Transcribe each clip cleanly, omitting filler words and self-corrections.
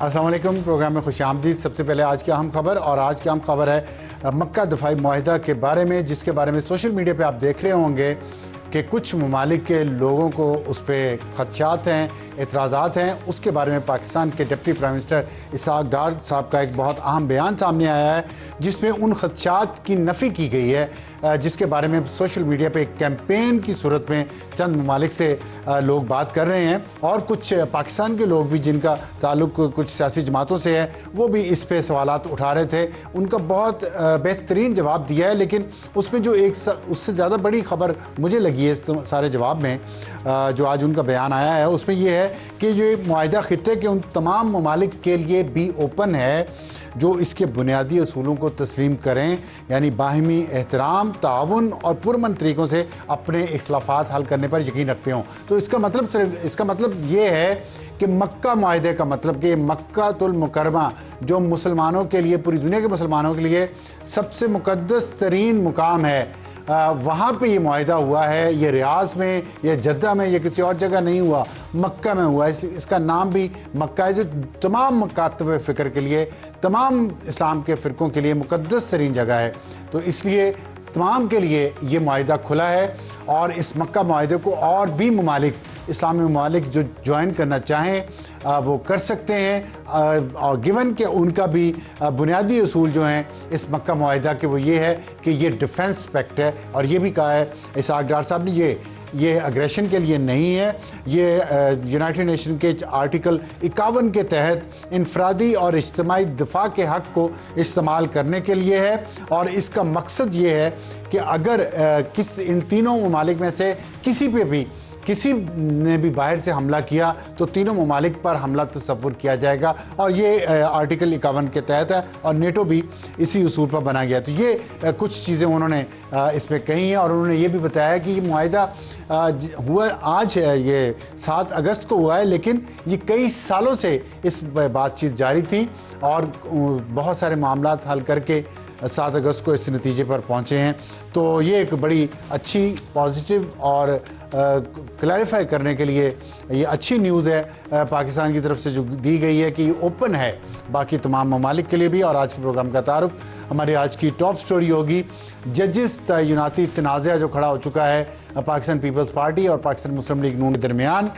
अस्सलाम वालेकुम। प्रोग्राम में खुश आमदीद। सबसे पहले आज की अहम खबर, और आज की अहम खबर है मक्का दफाई मुआहिदा के बारे में, जिसके बारे में सोशल मीडिया पे आप देख रहे होंगे कि कुछ ममालिक के लोगों को उस पर खदशात हैं, एतराज़ात हैं। उसके बारे में पाकिस्तान के डिप्टी प्राइम मिनिस्टर इसहाक डार साहब का एक बहुत अहम बयान सामने आया है, जिसमें उन खदशात की नफ़ी की गई है, जिसके बारे में सोशल मीडिया पे एक कैंपेन की सूरत में चंद ममालिक से लोग बात कर रहे हैं, और कुछ पाकिस्तान के लोग भी जिनका ताल्लुक़ कुछ सियासी जमातों से है, वो भी इस पे सवालात उठा रहे थे। उनका बहुत बेहतरीन जवाब दिया है, लेकिन उसमें जो एक उससे ज़्यादा बड़ी खबर मुझे लगी है सारे जवाब में, जो आज उनका बयान आया है, उसमें ये है कि ये मुआहिदा खित्ते के उन तमाम ममालिक के लिए भी ओपन है जो इसके बुनियादी असूलों को तस्लीम करें, यानी बाहिमी एहतराम, ताउन और पुरअमन तरीक़ों से अपने इख्तिलाफ़ात हल करने पर यकीन रखते हों। तो इसका मतलब ये है कि मक्का मुआहिदे का मतलब कि मक्कातुल मुकर्रमा जो मुसलमानों के लिए, पूरी दुनिया के मुसलमानों के लिए सबसे मुक़द्दस तरीन मुकाम है, वहाँ पे ये मुआहिदा हुआ है। ये रियाज में, ये जद्दा में, ये किसी और जगह नहीं हुआ, मक्का में हुआ। इसलिए इसका नाम भी मक्का है, जो तमाम मकातब फ़िक्र के लिए, तमाम इस्लाम के फ़िरक़ों के लिए मुक़द्दस तरीन जगह है। तो इसलिए तमाम के लिए ये मुआहिदा खुला है, और इस मक्का मुआहिदे को और भी ममालिक, इस्लामी ममालिक जो ज्वाइन करना चाहें वो कर सकते हैं। और गिवन कि उनका भी बुनियादी असूल जो हैं इस मक्का मुआहिदा के, वो ये है कि ये डिफेंस पैक्ट है, और ये भी कहा है इसहाक डार साहब ने, ये अग्रेशन के लिए नहीं है। ये यूनाइटेड नेशन के आर्टिकल 51 के तहत इनफरादी और इज्तिमाई दिफा के हक़ को इस्तेमाल करने के लिए है, और इसका मकसद ये है कि अगर इन तीनों ममालिक में से किसी ने भी बाहर से हमला किया तो तीनों ममालिक पर हमला तस्वुर किया जाएगा, और ये आर्टिकल 51 के तहत है, और नेटो भी इसी उसूल पर बना गया। तो ये कुछ चीज़ें उन्होंने इसमें कही हैं, और उन्होंने ये भी बताया कि ये मुआहिदा हुआ आज है, ये 7 अगस्त को हुआ है, लेकिन ये कई सालों से इस बातचीत जारी थी, और बहुत सारे मामलात हल करके 7 अगस्त को इस नतीजे पर पहुँचे हैं। तो ये एक बड़ी अच्छी, पॉजिटिव और क्लैरिफाई करने के लिए ये अच्छी न्यूज़ है पाकिस्तान की तरफ से जो दी गई है कि ये ओपन है बाकी तमाम ममालिक के लिए भी। और आज के प्रोग्राम का तारुफ हमारी आज की टॉप स्टोरी होगी जजिस तयनाती तनाज़ा जो खड़ा हो चुका है पाकिस्तान पीपल्स पार्टी और पाकिस्तान मुस्लिम लीग नून के दरमियान,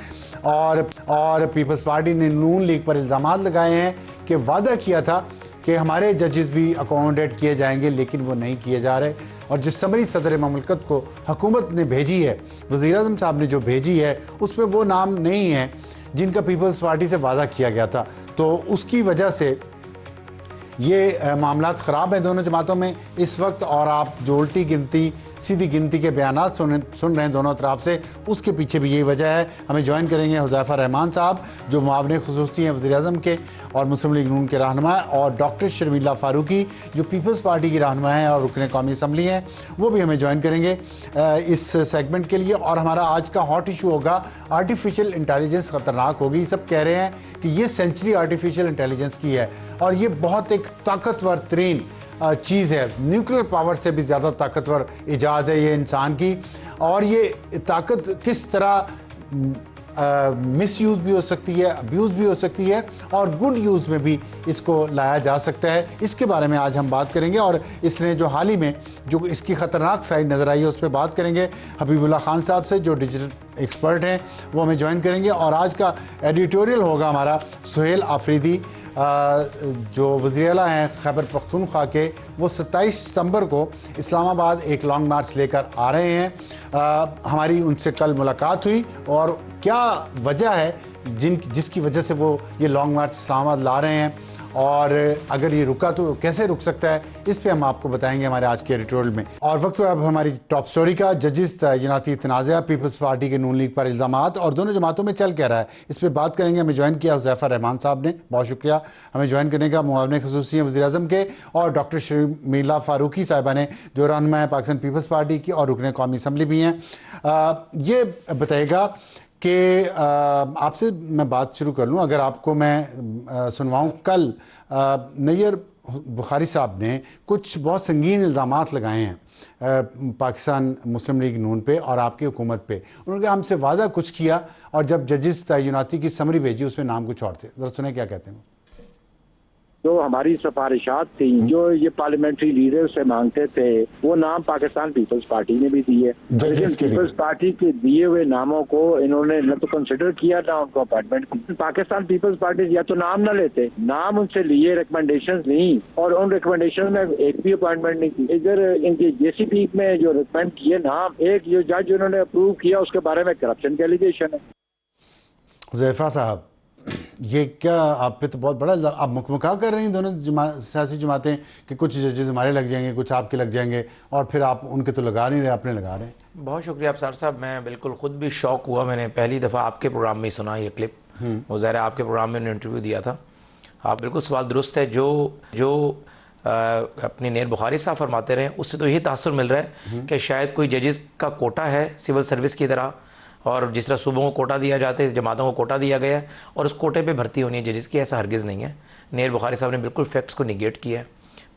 और पीपल्स पार्टी ने नून लीग पर इल्ज़ामात लगाए हैं कि वादा किया था कि हमारे जजेस भी अकोमोडेट किए जाएंगे, लेकिन वो नहीं किए जा रहे। और जिस समरी सदर ममलकत को हुकूमत ने भेजी है, वज़ीर-ए-आज़म साहब ने जो भेजी है, उसमें वो नाम नहीं है जिनका पीपल्स पार्टी से वादा किया गया था। तो उसकी वजह से ये मामलात ख़राब हैं दोनों जमातों में इस वक्त। और आप जो उल्टी गिनती सीधी गिनती के बयानात सुन रहे हैं दोनों तरफ से, उसके पीछे भी यही वजह है। हमें ज्वाइन करेंगे हुज़ैफ़ा रहमान साहब जो मुआविन ख़ुसूसी हैं वज़ीर-ए-आज़म के और मुस्लिम लीग नून के रहनुमा, और डॉक्टर शर्मिला फ़ारूकी जो पीपल्स पार्टी की रहनुमा हैं और रुकन कौमी असम्बली हैं, वो भी हमें ज्वाइन करेंगे इस सेगमेंट के लिए। और हमारा आज का हॉट इशू होगा आर्टिफिशियल इंटेलिजेंस ख़तरनाक होगी। सब कह रहे हैं कि ये सेंचुरी आर्टिफिशियल इंटेलिजेंस की है, और ये बहुत एक ताकतवर तरीन चीज़ है, न्यूक्लियर पावर से भी ज़्यादा ताकतवर इजाद है ये इंसान की। और ये ताकत किस तरह मिस यूज़ भी हो सकती है, अब्यूज़ भी हो सकती है, और गुड यूज़ में भी इसको लाया जा सकता है, इसके बारे में आज हम बात करेंगे। और इसने जो हाल ही में जो इसकी ख़तरनाक साइड नज़र आई है उस पर बात करेंगे हबीबुल्लाह खान साहब से जो डिजिटल एक्सपर्ट हैं, वो हमें ज्वाइन करेंगे। और आज का एडिटोरियल होगा हमारा सुहेल आफरीदी जो वज़ीर आला हैं खैबर पख्तूनख्वा के, वो 27 सितंबर को इस्लामाबाद एक लॉन्ग मार्च लेकर आ रहे हैं। हमारी उनसे कल मुलाकात हुई, और क्या वजह है जिसकी वजह से वो ये लॉन्ग मार्च इस्लामाबाद ला रहे हैं, और अगर ये रुका तो कैसे रुक सकता है, इस पे हम आपको बताएंगे हमारे आज के एडिटोरियल में। और वक्त अब हमारी टॉप स्टोरी का, जजिस तयनाती तनाज़ा, पीपल्स पार्टी के नून लीग पर इल्ज़ामात और दोनों जमातों में चल क्या रहा है, इस पर बात करेंगे। हमें ज्वाइन किया हुज़ैफ़ा रहमान साहब ने, बहुत शुक्रिया हमें ज्वाइन करने का, मुआविन ख़ुसूसी हैं वज़ीर-ए-आज़म के, और डॉक्टर शर्मिला फ़ारूकी साहिबा ने जो रहनुमा है पाकिस्तान पीपल्स पार्टी की और रुकन कौमी असम्बली भी हैं। ये बताइएगा कि आपसे मैं बात शुरू कर लूँ, अगर आपको मैं सुनवाऊँ, कल नैयर बुखारी साहब ने कुछ बहुत संगीन इल्ज़ामात लगाए हैं पाकिस्तान मुस्लिम लीग नून पे और आपकी हुकूमत पे। उन्होंने कहा हमसे वादा कुछ किया, और जब जजिस तयनाती की समरी भेजी उसमें नाम कुछ और थे। ज़रा सुने क्या कहते हैं। جو ہماری سفارشات تھیں جو یہ پارلیمنٹری لیڈر سے مانگتے تھے وہ نام پاکستان پیپلز پارٹی نے بھی دیے، لیکن پیپلز پارٹی کے دیے ہوئے ناموں کو انہوں نے نہ تو کنسیڈر کیا نہ ان کو اپائنٹمنٹ. پاکستان پیپلز پارٹی یا تو نام نہ لیتے، نام ان سے لیے، ریکمنڈیشنز لیں اور ان ریکمنڈیشن میں ایک بھی اپائنٹمنٹ نہیں کی. ادھر ان کی جے سی پی میں جو ریکمینڈ کیے نام، ایک جو جج انہوں نے اپروو کیا اس کے بارے میں کرپشن کے ایلیگیشن ہے. حذیفہ صاحب، یہ کیا آپ پہ تو بہت بڑا آپ مکمکا کر رہی ہیں دونوں سیاسی جماعتیں کہ کچھ ججز ہمارے لگ جائیں گے، کچھ آپ کے لگ جائیں گے، اور پھر آپ ان کے تو لگا نہیں رہے، اپنے لگا رہے ہیں. بہت شکریہ ابصار صاحب، میں بالکل خود بھی شوق ہوا. میں نے پہلی دفعہ آپ کے پروگرام میں ہی سنا یہ کلپ. وہ ظاہر ہے آپ کے پروگرام میں انٹرویو دیا تھا. آپ بالکل سوال درست ہے. جو اپنی نیر بخاری صاحب فرماتے رہے اس سے تو یہی تاثر مل رہا ہے کہ شاید کوئی ججز کا کوٹا ہے سول سروس کی طرح، اور جس طرح صوبوں کو کوٹا دیا جاتا ہے، جماعتوں کو کوٹا دیا گیا ہے اور اس کوٹے پہ بھرتی ہونی ہے ججز کی. ایسا ہرگز نہیں ہے. نیر بخاری صاحب نے بالکل فیکٹس کو نگیٹ کیا ہے.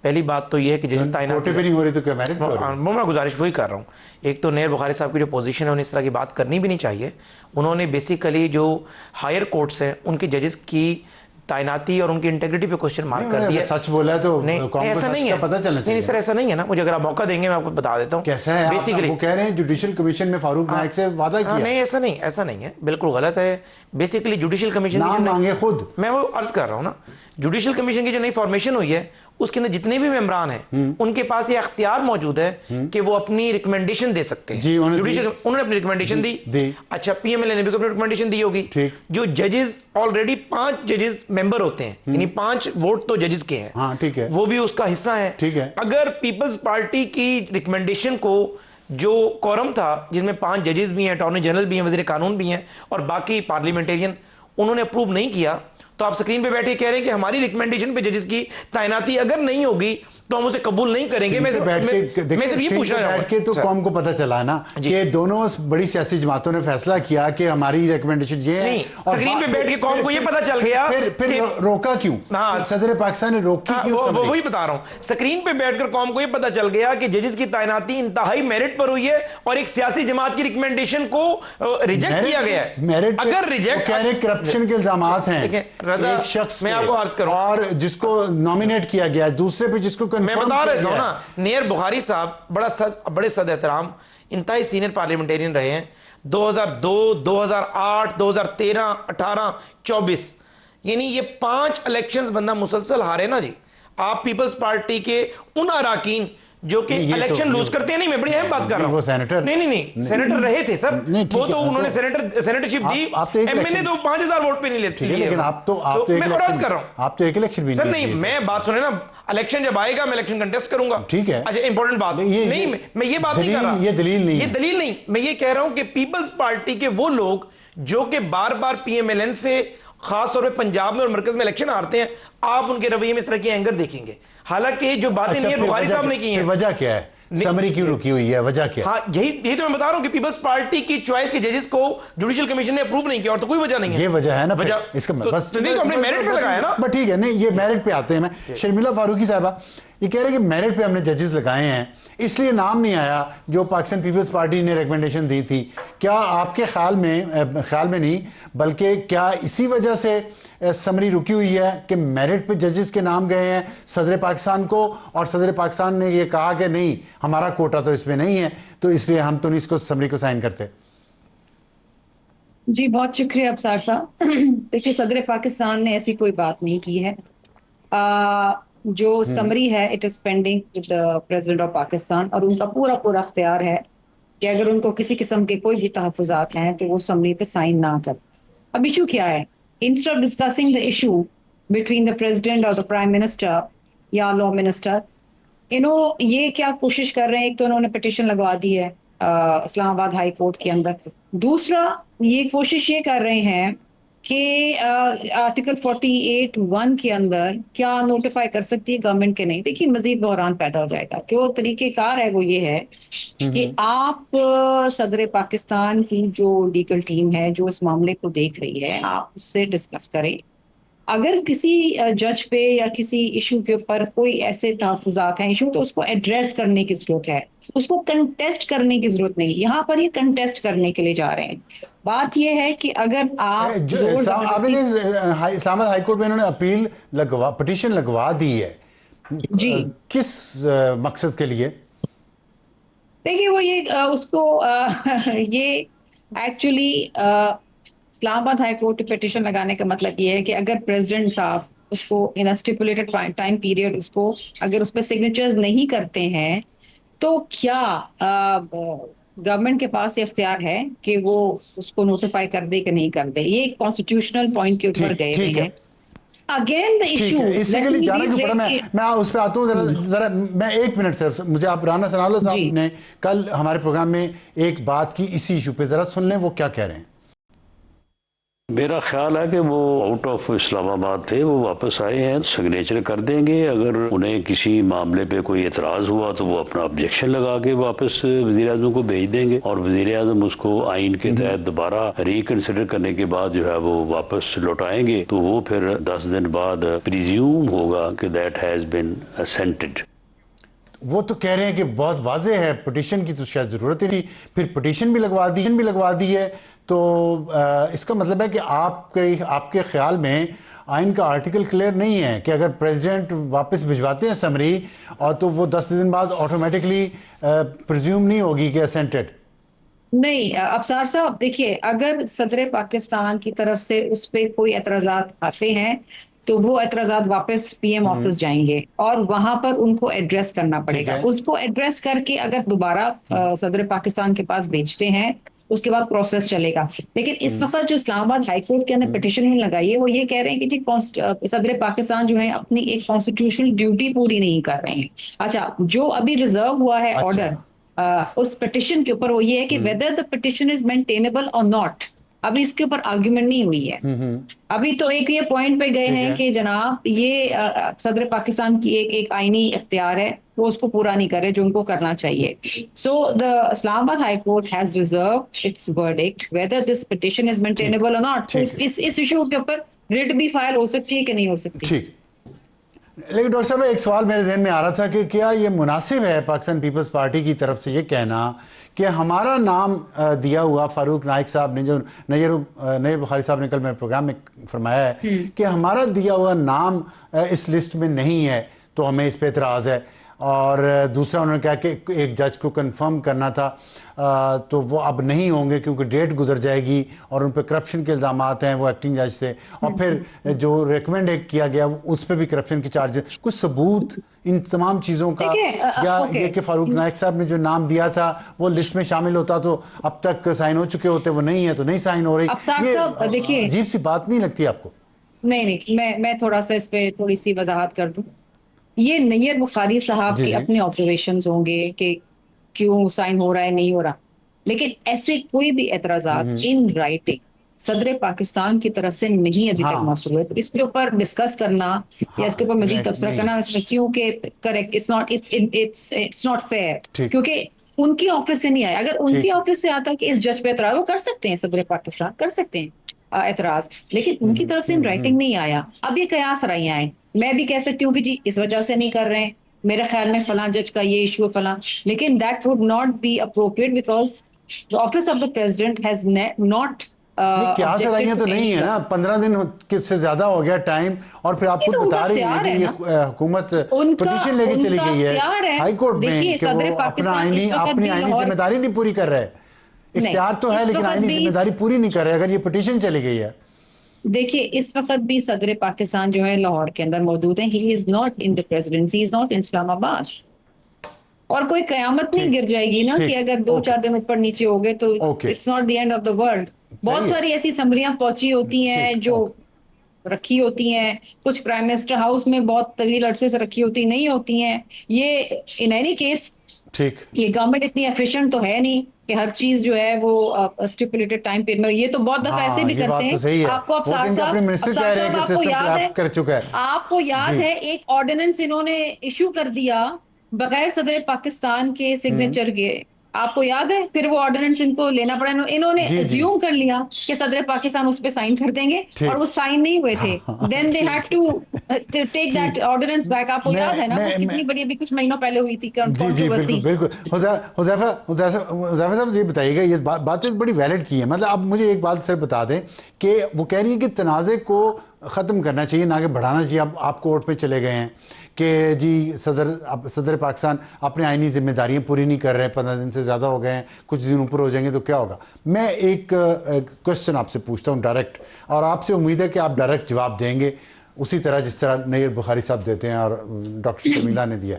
پہلی بات تو یہ ہے کہ ججز تعینات کوٹے پہ نہیں ہو رہی تو کیا میرٹ پہ ہو رہی ہے؟ میں گزارش وہی کر رہا ہوں. ایک تو نیر بخاری صاحب کی جو پوزیشن ہے انہیں اس طرح کی بات کرنی بھی نہیں چاہیے. انہوں نے بیسیکلی جو ہائر کورٹس ہیں ان کے ججز کی تعیناتی اور ان کی انٹیگریٹی پہ کوشچن مارک کر دیا. سچ بولا ہے تو ایسا نہیں ہے، پتہ چلنا چاہیے. نہیں سر ایسا نہیں ہے نا. مجھے اگر آپ موقع دیں گے میں آپ کو بتا دیتا ہوں. کیسا ہے بیسیکلی وہ کہہ رہے ہیں جوڈیشل کمیشن میں فاروق نائک سے وعدہ کیا. نہیں ایسا نہیں ہے، بالکل غلط ہے. بیسیکلی جوڈیشل کمیشن نام مانگے خود. میں وہ عرض کر رہا ہوں نا، جوڈیشل کمیشن کی جو نئی فارمیشن ہوئی ہے اس کے اندر جتنے بھی ممبران ہیں ان کے پاس یہ اختیار موجود ہے کہ وہ اپنی ریکمنڈیشن دے سکتے ہیں. انہوں نے اپنی ریکمنڈیشن دی. اچھا پی ایم ایل نے بھی اپنی ریکمنڈیشن دی ہوگی. جو ججز آلریڈی 5 ججز ممبر ہوتے ہیں، یعنی 5 ووٹ تو ججز کے ہیں، وہ بھی اس کا حصہ ہیں. اگر پیپلز پارٹی کی ریکمنڈیشن کو جو کورم تھا جس میں 5 ججز بھی ہیں، اٹارنی جنرل بھی ہیں، وزیر قانون بھی ہیں اور باقی پارلیمنٹیرین، انہوں نے اپروو نہیں کیا، تو آپ سکرین پہ بیٹھے کہہ رہے ہیں کہ ہماری ریکمنڈیشن پہ ججز کی تعیناتی اگر نہیں ہوگی تو ہم اسے قبول نہیں کریں گے. میں صرف یہ پوچھنا چاہوں گا کہ تو قوم کو پتہ چلا نا کہ دونوں بڑی سیاسی جماعتوں نے فیصلہ کیا کہ ہماری ریکمنڈیشن یہ ہے. نہیں، سکرین پہ بیٹھ کے قوم کو یہ پتہ چل گیا. پھر روکا کیوں؟ صدر پاکستان نے روکی کیوں؟ وہی بتا رہا ہوں. سکرین پہ بیٹھ کر قوم کو یہ پتہ چل گیا کہ ججز کی تعیناتی انتہائی میرٹ پر ہوئی ہے اور ایک سیاسی جماعت کی ریکمنڈیشن کو ریجیکٹ کیا گیا ہے. اگر ریجیکٹ کہہ رہے کرپشن کے الزامات ہیں ایک شخص میں آپ کو عرض کروں اور جس کو نامینیٹ کیا گیا ہے دوسرے پہ جس کو میں بتا رہا ہوں نا. نیر بخاری صاحب بڑے صد احترام انتہائی سینئر پارلیمنٹیرین رہے ہیں. 2002 2008 2013 18 24 یعنی یہ 5 الیکشنز بندہ مسلسل ہارے نا جی. آپ پیپلز پارٹی کے ان اراکین جو کہ الیکشن لوز کرتے ہیں، نہیں میں بڑی اہم بات کر رہا ہوں. وہ سینیٹر نہیں سینیٹر رہے تھے سر، وہ تو انہوں نے سینیٹرشپ دی. ایم ایل اے تو 5000 ووٹ پہ نہیں لیتے. لیکن آپ تو میں عرض کر رہا ہوں آپ تو ایک الیکشن بھی سر. نہیں میں بات سنیں نا، الیکشن جب آئے گا میں الیکشن کنٹیسٹ کروں گا. ٹھیک ہے. اچھا امپورٹنٹ بات نہیں، میں یہ بات نہیں کر رہا، یہ دلیل نہیں. میں یہ کہہ رہا ہوں کہ پیپلز پارٹی کے وہ لوگ جو کہ بار بار پی ایم ایل این سے خاص طور پہ پنجاب میں اور مرکز میں الیکشن ہارتے ہیں، آپ ان کے رویے میں اس طرح کی اینگر دیکھیں گے. حالانکہ جو باتیں نیر بخاری صاحب نے کی ہیں، وجہ کیا ہے؟ سمری کیوں رکی ہوئی ہے؟ وجہ کیا؟ ہاں یہی تو میں بتا رہا ہوں کہ پیپلز پارٹی کی چوائس کے ججز کو جوڈیشل کمیشن نے اپروو نہیں کیا، اور تو کوئی وجہ نہیں ہے. یہ وجہ ہے نا اس کا بس نہیں تو ہم نے میرٹ پہ لگایا نا. بس ٹھیک ہے. نہیں یہ میرٹ پہ آتے ہیں. میں شرمیلا فاروقی صاحبہ یہ کہہ رہے کہ میرٹ پہ ہم نے ججز لگائے ہیں اس لیے نام نہیں آیا جو پاکستان پیپلز پارٹی نے ریکمنڈیشن دی تھی. کیا آپ کے خیال میں نہیں بلکہ کیا اسی وجہ سے سمری رکی ہوئی ہے کہ میرٹ پہ ججز کے نام گئے ہیں صدر پاکستان کو، اور صدر پاکستان نے یہ کہا کہ نہیں ہمارا کوٹا تو اس میں نہیں ہے تو اس لیے ہم تو نہیں اس کو سمری کو سائن کرتے؟ جی بہت شکریہ ابصار صاحب. دیکھیے صدر پاکستان نے ایسی کوئی بات نہیں کی ہے. جو سمری ہے it is pending with president of Pakistan, اور ان کا پورا اختیار ہے کہ اگر ان کو کسی قسم کے کوئی بھی تحفظات ہیں تو وہ سمری پہ سائن نہ کر. اب ایشو کیا ہے؟ Instead of discussing the issue between the president اور دا پرائم منسٹر یا لا منسٹر، انہوں یہ کیا کوشش کر رہے ہیں، ایک تو انہوں نے پٹیشن لگوا دی ہے اسلام آباد ہائی کورٹ کے اندر. دوسرا یہ کوشش یہ کر رہے ہیں کہ آرٹیکل 48(1) کے اندر کیا نوٹیفائی کر سکتی ہے گورنمنٹ کے نہیں. دیکھیے مزید بحران پیدا ہو جائے گا. جو طریقہ کار ہے وہ یہ ہے کہ آپ صدر پاکستان کی جو لیگل ٹیم ہے جو اس معاملے کو دیکھ رہی ہے، آپ اس سے ڈسکس کریں اگر کسی جج پہ یا کسی ایشو کے اوپر کوئی ایسے تحفظات ہیں ایشو تو اس کو ایڈریس کرنے کی ضرورت ہے, اس کو کنٹیسٹ کرنے کی ضرورت نہیں. یہاں پر یہ کنٹیسٹ کرنے کے لیے جا رہے ہیں. بات یہ ہے کہ اگر آپ اسلام آباد ہائی کورٹ میں انہوں نے اپیل پٹیشن لگوا دی ہے, جی کس مقصد کے لیے؟ دیکھیے وہ یہ اس کو یہ ایکچولی اسلام آباد ہائی کورٹ پٹیشن لگانے کا مطلب یہ ہے کہ اگر پریزیڈنٹ صاحب اس کو ان اسٹیپولیٹڈ ٹائم پیریڈ اس کو اگر اس پہ سگنیچرز نہیں کرتے ہیں تو کیا گورنمنٹ کے پاس یہ اختیار ہے کہ وہ اس کو نوٹیفائی کر دے کہ نہیں کر دے. یہ کانسٹیٹیوشنل پوائنٹ کے اوپر گئے ہوئے ہیں. اگین دا ایشو اسی کے لیے جانا کیوں پڑا, میں اس پہ آتا ہوں ذرا میں 1 منٹ سے مجھے آپ رانا ثناءاللہ صاحب نے کل ہمارے پروگرام میں ایک بات کی اسی ایشو پہ, ذرا سن لیں وہ کیا کہہ رہے ہیں. میرا خیال ہے کہ وہ آؤٹ آف اسلام آباد تھے, وہ واپس آئے ہیں, سگنیچر کر دیں گے. اگر انہیں کسی معاملے پہ کوئی اعتراض ہوا تو وہ اپنا آبجیکشن لگا کے واپس وزیر اعظم کو بھیج دیں گے, اور وزیر اعظم اس کو آئین کے تحت دوبارہ ریکنسیڈر کرنے کے بعد جو ہے وہ واپس لوٹائیں گے. تو وہ پھر 10 دن بعد پریزیوم ہوگا کہ دیٹ ہیز بین اسینٹڈ. وہ تو کہہ رہے ہیں کہ بہت واضح ہے, پٹیشن کی تو شاید ضرورت ہی نہیں, پھر پٹیشن بھی لگوا دی ہے. تو اس کا مطلب ہے کہ آپ کے خیال میں آئین کا آرٹیکل کلیئر نہیں ہے کہ اگر پریزیڈنٹ واپس بھجواتے ہیں سمری اور تو وہ 10 دن بعد آٹومیٹکلی پرزیوم نہیں ہوگی کہ اسینٹڈ. نہیں ابصار صاحب دیکھیے, اگر صدر پاکستان کی طرف سے اس پہ کوئی اعتراضات آتے ہیں تو وہ اعتراضات واپس پی ایم آفس جائیں گے اور وہاں پر ان کو ایڈریس کرنا پڑے گا. اس کو ایڈریس کر کے اگر دوبارہ صدر پاکستان کے پاس بھیجتے ہیں اس کے بعد پروسیس چلے گا. لیکن اس وقت جو اسلام آباد ہائی کورٹ کے اندر پٹیشن لگائی ہے وہ یہ کہہ رہے ہیں کہ جی صدر پاکستان جو ہے اپنی ایک کانسٹیٹیوشنل ڈیوٹی پوری نہیں کر رہے ہیں. اچھا, جو ابھی ریزرو ہوا ہے آرڈر اس پٹیشن کے اوپر وہ یہ ہے کہ whether the petition is maintainable or not, ابھی اس کے اوپر آرگیومنٹ نہیں ہوئی ہے. ابھی تو ایک یہ پوائنٹ پہ گئے ہیں کہ جناب یہ صدر پاکستان کی ایک آئینی اختیار ہے, وہ اس کو پورا نہیں کر رہے جو ان کو کرنا چاہیے. سو the اسلام آباد high court has reserved its verdict whether this petition is maintainable or not. اس ایشو کے اوپر ریٹ بھی فائل ہو سکتی ہے کہ نہیں ہو سکتی. ٹھیک, لیکن ڈاکٹر صاحب ایک سوال میرے ذہن میں آ رہا تھا کہ کیا یہ مناسب ہے پاکستان پیپلز پارٹی کی طرف سے یہ کہنا کہ ہمارا نام دیا ہوا فاروق نائک صاحب نے, جو نیر بخاری صاحب نے کل میرے پروگرام میں فرمایا ہے کہ ہمارا دیا ہوا نام اس لسٹ میں نہیں ہے تو ہمیں اس پہ اعتراض ہے, اور دوسرا انہوں نے کہا کہ ایک جج کو کنفرم کرنا تھا تو وہ اب نہیں ہوں گے کیونکہ ڈیٹ گزر جائے گی اور ان پہ کرپشن کے الزامات ہیں وہ ایکٹنگ جج سے, اور پھر جو ریکمینڈ کیا گیا اس پہ بھی کرپشن کے چارجز. کچھ ثبوت ان تمام چیزوں کا, یا یہ کہ فاروق نائک صاحب نے جو نام دیا تھا وہ لسٹ میں شامل ہوتا تو اب تک سائن ہو چکے ہوتے, وہ نہیں ہے تو نہیں سائن ہو رہی. یہ عجیب سی بات نہیں لگتی آپ کو؟ نہیں, میں تھوڑا سا اس پہ تھوڑی سی وضاحت کر دوں. یہ نیر بخاری صاحب کے اپنے آبزرویشنز ہوں گے کہ کیوں سائن ہو رہا ہے نہیں ہو رہا, لیکن ایسے کوئی بھی اعتراضات ان رائٹنگ صدر پاکستان کی طرف سے نہیں ابھی تک موصول ہوئے. اس کے اوپر ڈسکس کرنا یا اس کے اوپر مزید تبصرہ کرنا میں سمجھتی ہوں کہ کریکٹ, اٹس ناٹ فیئر, کیونکہ ان کی آفس سے نہیں آیا. اگر ان کی آفس سے آتا کہ اس جج پہ اعتراض, وہ کر سکتے ہیں, صدر پاکستان کر سکتے ہیں اعتراض, لیکن ان کی طرف سے ان رائٹنگ نہیں آیا. اب یہ قیاس رائیاں ہیں, میں بھی کہہ سکتی ہوں کہ جی اس وجہ سے نہیں کر رہے ہیں, میرے خیال میں فلاں جج کا یہ ایشو فلاں, لیکن that would not be appropriate because the office of the president has not کیا سرائیاں تو نہیں ہے نا, 15 دن سے زیادہ ہو گیا ٹائم, اور پھر آپ خود بتا رہی ہیں کہ یہ حکومت پٹیشن لے کے چلی گئی ہے ہائی کورٹ میں کہ وہ اپنی آئینی ذمہ داری نہیں پوری کر رہے. اختیار تو ہے لیکن آئینی ذمہ داری پوری نہیں کر رہے اگر یہ پٹیشن چلی گئی ہے. دیکھیے اس وقت بھی صدر پاکستان جو ہے لاہور کے اندر موجود ہیں. he is not in the presidency, he is not in اسلام آباد, اور کوئی قیامت نہیں گر جائے گی نا کہ اگر 2-4 دن اوپر نیچے ہو گئے تو it's not the end of the world. بہت ساری ایسی سمریاں پہنچی ہوتی ہیں جو رکھی ہوتی ہیں, کچھ پرائم منسٹر ہاؤس میں بہت طویل عرصے سے رکھی ہوتی نہیں ہوتی ہیں. یہ ان اینی کیس یہ گورنمنٹ اتنی ایفیشینٹ تو ہے نہیں کہ ہر چیز جو ہے وہ اسٹیپولیٹڈ ٹائم پیریڈ میں, یہ تو بہت دفعہ ایسے بھی کرتے ہیں. آپ کو آپ کو یاد ہے ایک آرڈیننس انہوں نے ایشو کر دیا بغیر صدر پاکستان کے سگنیچر کے, آپ کو یاد ہے پھر وہ آرڈیننس ان کو لینا پڑا, انہوں نے assume کر لیا کہ صدر پاکستان اس پہ سائن کر دیں گے, اور وہ سائن نہیں ہوئے تھے. then they had to take that ordinance back. آپ کو یاد ہے نا کتنی بڑی ابھی کچھ مہینوں پہلے ہوئی تھی کنٹروورسی. بالکل. حذیفہ صاحب یہ بتائیے گا, یہ باتیں بڑی ویلڈ کی ہیں, مطلب آپ مجھے ایک بات سر بتا دیں کہ وہ کہہ رہی ہیں کہ تنازع کو ختم کرنا چاہیے نہ کہ بڑھانا چاہیے. اب آپ کورٹ پہ چلے گئے ہیں کہ جی صدر پاکستان اپنے آئینی ذمہ داریاں پوری نہیں کر رہے ہیں, 15 دن سے زیادہ ہو گئے ہیں, کچھ دن اوپر ہو جائیں گے تو کیا ہوگا. میں ایک کوشچن آپ سے پوچھتا ہوں ڈائریکٹ, اور آپ سے امید ہے کہ آپ ڈائریکٹ جواب دیں گے اسی طرح جس طرح نیر بخاری صاحب دیتے ہیں اور ڈاکٹر شمیلہ نے دیا,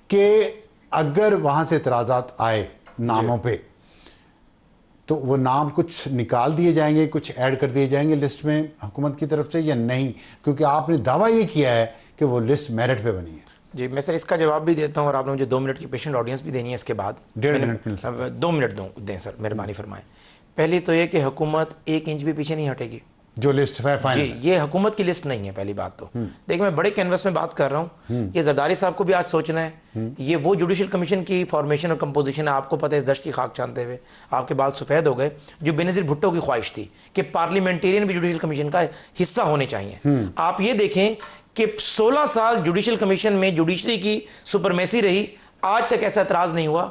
کہ اگر وہاں سے اعتراضات آئے ناموں پہ تو وہ نام کچھ نکال دیے جائیں گے, کچھ ایڈ کر دیے جائیں گے لسٹ میں حکومت کی طرف سے یا نہیں, کیونکہ آپ نے دعویٰ یہ کیا ہے کہ وہ لسٹ میرٹ پہ بنی ہے. جی میں سر اس کا جواب بھی دیتا ہوں, اور آپ نے مجھے 2 منٹ کی پیشنٹ آڈینس بھی دینی ہے اس کے بعد. 2 منٹ دیں سر, مہربانی فرمائیں. پہلی تو یہ کہ حکومت 1 انچ بھی پیچھے نہیں ہٹے گی جو لسٹ ہے. جی یہ حکومت کی لسٹ نہیں ہے پہلی بات تو. دیکھیں میں بڑے کینوس میں بات کر رہا ہوں, یہ زرداری صاحب کو بھی آج سوچنا ہے. یہ وہ جوڈیشل کمیشن کی فارمیشن اور کمپوزیشن ہے, آپ کو پتہ ہے اس دشت کی خاک چھانتے ہوئے آپ کے بال سفید ہو گئے, جو بینظیر بھٹو کی خواہش تھی کہ پارلیمنٹیرین بھی جوڈیشل کمیشن کا حصہ ہونے چاہیے. آپ یہ دیکھیں کہ 16 سال جوڈیشل کمیشن میں جوڈیشری کی سپرمیسی رہی, آج تک ایسا اعتراض نہیں ہوا.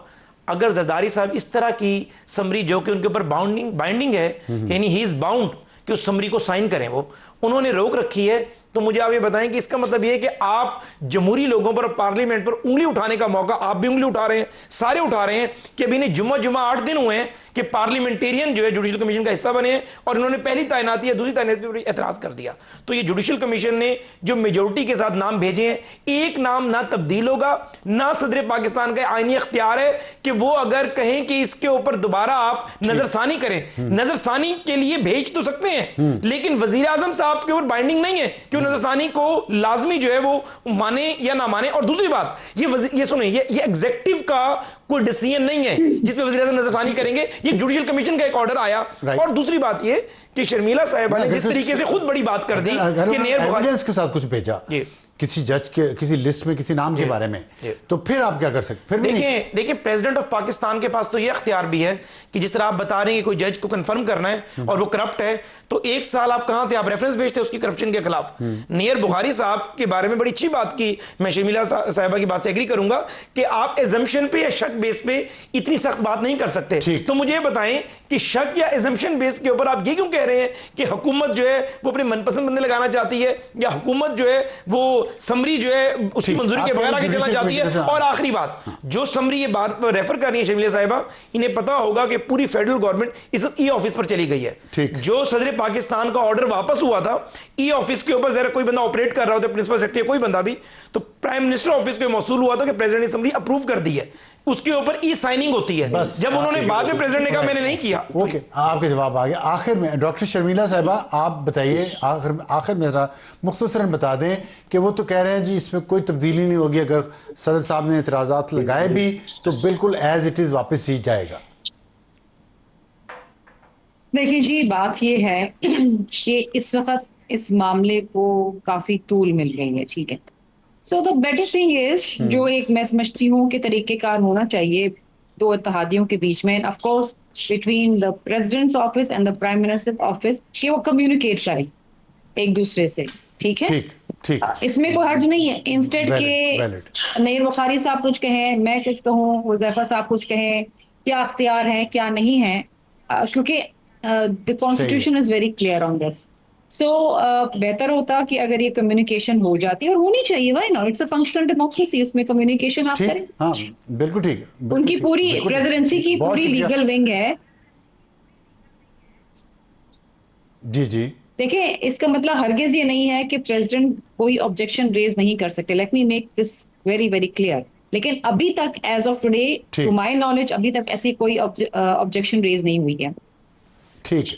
اگر زرداری صاحب اس طرح کی سمری جو کہ ان کے اوپر بائنڈنگ ہے, یعنی ہی از باؤنڈ کہ اس سمری کو سائن کریں, وہ انہوں نے روک رکھی ہے, تو مجھے آپ یہ بتائیں کہ اس کا مطلب یہ ہے کہ آپ جمہوری لوگوں پر اور پارلیمنٹ پر انگلی اٹھانے کا موقع, آپ بھی انگلی اٹھا رہے ہیں, سارے اٹھا رہے ہیں کہ ابھی نہیں جمعہ 8 دن ہوئے ہیں کہ پارلیمنٹیرین جو ہے جوڈیشل کمیشن کا حصہ بنے ہیں, اور انہوں نے پہلی تعیناتی یا دوسری تعیناتی پر اعتراض کر دیا. تو یہ جوڈیشل کمیشن نے جو میجورٹی کے ساتھ نام بھیجے ہیں, ایک نام نہ تبدیل ہوگا, نہ صدر پاکستان کا آئینی اختیار ہے کہ وہ اگر کہیں کہ اس کے اوپر دوبارہ آپ نظر ثانی کریں. نظر ثانی کے لیے بھیج تو سکتے ہیں, لیکن وزیر اعظم صاحب کے اوپر بائنڈنگ نہیں ہے کہ وہ نظر ثانی کو لازمی جو ہے وہ مانے یا نہ مانے. اور دوسری بات یہ سنیں, یہ ایگزیکٹو کا کوئی ڈیسیژن نہیں ہے جس پہ وزیر اعظم نظر ثانی کریں گے, یہ جوڈیشل کمیشن کا ایک آرڈر آیا. اور دوسری بات یہ کہ شرمیلا صاحبہ نے جس طریقے سے خود بڑی بات کر دی کہ نیر بخاری ایویڈنس کے ساتھ کچھ بھیجا کسی جج کے کسی لسٹ میں کسی نام کے بارے میں, تو پھر آپ کیا کر سکتے؟ دیکھیں پریزیڈنٹ آف پاکستان کے پاس تو یہ اختیار بھی ہے کہ جس طرح آپ بتا رہے ہیں کہ کوئی جج کو کنفرم کرنا ہے اور وہ کرپٹ ہے, تو 1 سال آپ کہاں تھے, آپ ریفرنس بھیجتے اس کی کرپشن کے خلاف. نیر بخاری صاحب کے بارے میں بڑی اچھی بات کی, میں شرمیلا صاحبہ کی بات سے ایگری کروں گا کہ آپ ایزمپشن پہ یا شک بیس پہ اتنی سخت بات نہیں کر سکتے. تو مجھے بتائیں کہ شک یا ایزمپشن بیس کے اوپر آپ یہ کیوں کہہ رہے ہیں کہ حکومت جو ہے وہ اپنے من پسند بندے لگانا چاہتی ہے, یا حکومت جو ہے وہ سمری جو ہے اس کی منظوری کے بغیر آگے چلنا چاہتی ہے. اور آخری بات, جو سمری یہ بات ریفر کر رہی ہے شرمیلا صاحبہ, انہیں پتا ہوگا کہ پوری فیڈرل گورنمنٹ اس ای آفس پر چلی گئی ہے. جو صدر پاکستان کا آرڈر واپس ہوا تھا ای آفس کے اوپر, ذرا کوئی بندہ آپریٹ کر رہا ہوتا ہے, پرنسپل سیکرٹری کوئی بندہ بھی, تو پرائم منسٹر آفس کو موصول ہوا تھا کہ پریزیڈنٹ اسمبلی اپروو کر دی ہے, اس کے اوپر ای سائننگ ہوتی ہے. جب انہوں نے بعد میں پریزیڈنٹ نے کہا میں نے نہیں کیا. اوکے, آپ کے جواب آ گیا. آخر میں ڈاکٹر شرمیلا صاحبہ آپ بتائیے, آخر میں ذرا مختصراً بتا دیں کہ وہ تو کہہ رہے ہیں جی اس میں کوئی تبدیلی نہیں ہوگی, اگر صدر صاحب نے اعتراضات لگائے بھی تو بالکل ایز اٹ از واپس ہی جائے گا. دیکھیں جی بات یہ ہے کہ اس وقت اس معاملے کو کافی طول مل گئی ہے, ٹھیک ہے. سو دا بیٹر تھنگ از, جو ایک میں سمجھتی ہوں کہ طریقہ کار ہونا چاہیے 2 اتحادیوں کے بیچ میں, of course between the presidents office and the prime minister office, کہ وہ کمیونیکیٹ کریں ایک دوسرے سے, ٹھیک ہے. اس میں کوئی حرج نہیں ہے. انسٹیڈ کہ نیر بخاری صاحب کچھ کہیں, میں کچھ کہوں, حذیفہ صاحب کچھ کہیں, کیا اختیار ہے کیا نہیں ہے, کیونکہ the constitution is very clear on this. So بہتر ہوتا کہ اگر یہ کمیونیکیشن ہو جاتی اور ہونی چاہیے, why not, it's a functional democracy, اس میں کمیونیکیشن آپ کریں. ہاں بالکل ٹھیک ہے. ان کی پوری پریزیڈنسی کی پوری لیگل ونگ ہے. جی دیکھیں اس کا مطلب ہرگز یہ نہیں ہے کہ پریزیڈنٹ کوئی آبجیکشن ریز نہیں کر سکتے. Let me make this very very clear. لیکن ابھی تک as of today to my knowledge ابھی تک ایسی کوئی آبجیکشن ریز نہیں ہوئی ہے. ٹھیک.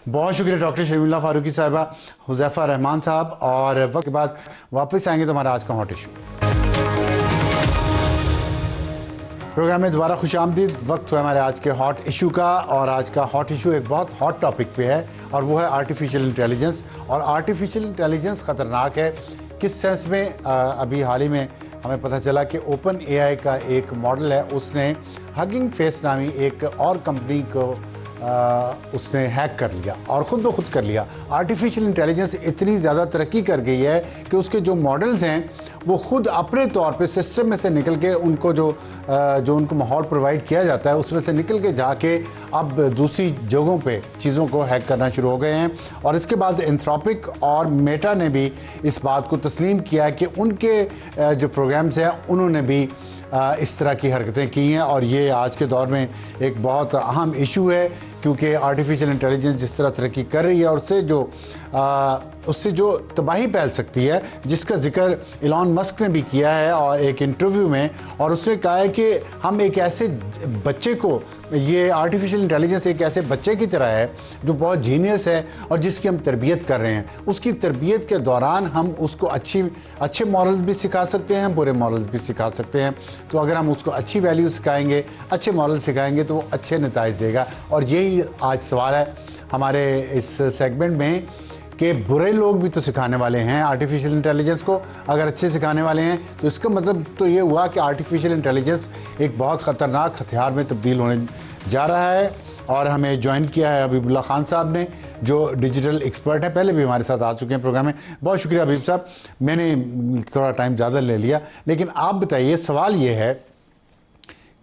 بہت شکریہ ڈاکٹر شرمیلا فاروقی صاحبہ, حذیفہ رحمان صاحب, اور وقت کے بعد واپس آئیں گے تو ہمارا آج کا ہاٹ ایشو. پروگرام میں دوبارہ خوش آمدید. وقت ہوا ہمارے آج کے ہاٹ ایشو کا, اور آج کا ہاٹ ایشو ایک بہت ہاٹ ٹاپک پہ ہے, اور وہ ہے آرٹیفیشیل انٹیلیجنس. اور آرٹیفیشیل انٹیلیجنس خطرناک ہے. کس سینس میں؟ ابھی حال ہی میں ہمیں پتہ چلا کہ اوپن اے آئی کا ایک ماڈل ہے, اس نے हगिंग फेस नामी एक और कंपनी को उसने हैक कर लिया और ख़ुद ब खुद कर लिया। आर्टिफिशियल इंटेलिजेंस इतनी ज़्यादा तरक्की कर गई है कि उसके जो मॉडल्स हैं वो खुद अपने तौर पे सिस्टम में से निकल के उनको जो उनको माहौल प्रोवाइड किया जाता है उसमें से निकल के जाके अब दूसरी जगहों पे चीज़ों को हैक करना शुरू हो गए हैं। और इसके बाद एंथ्रोपिक और मेटा ने भी इस बात को तस्लीम किया कि उनके जो प्रोग्राम्स हैं उन्होंने भी इस तरह की हरकतें की हैं। और ये आज के दौर में एक बहुत अहम इशू है, क्योंकि आर्टिफिशियल इंटेलिजेंस जिस तरह तरक्की कर रही है और उससे जो तबाही फैल सकती है, जिसका जिक्र इलॉन मस्क ने भी किया है और एक इंटरव्यू में, और उसने कहा है कि हम एक ऐसे बच्चे को, ये आर्टिफिशियल इंटेलिजेंस एक ऐसे बच्चे की तरह है जो बहुत जीनियस है और जिसकी हम तरबियत कर रहे हैं। उसकी तरबियत के दौरान हम उसको अच्छे मॉरल्स भी सिखा सकते हैं, बुरे मॉरल्स भी सिखा सकते हैं। तो अगर हम उसको अच्छी वैल्यू सिखाएंगे, अच्छे मॉरल सिखाएंगे तो वो अच्छे नतीजे देगा। और यही आज सवाल है हमारे इस सेगमेंट में कि बुरे लोग भी तो सिखाने वाले हैं आर्टिफिशियल इंटेलिजेंस को, अगर अच्छे सिखाने वाले हैं तो इसका मतलब तो ये हुआ कि आर्टिफिशियल इंटेलिजेंस एक बहुत ख़तरनाक हथियार में तब्दील होने जा रहा है। और हमें ज्वाइन किया है हबीबुल्ला खान साहब ने, जो डिजिटल एक्सपर्ट हैं, पहले भी हमारे साथ आ चुके हैं प्रोग्राम में। बहुत शुक्रिया हबीब साहब, मैंने थोड़ा टाइम ज़्यादा ले लिया, लेकिन आप बताइए, सवाल ये है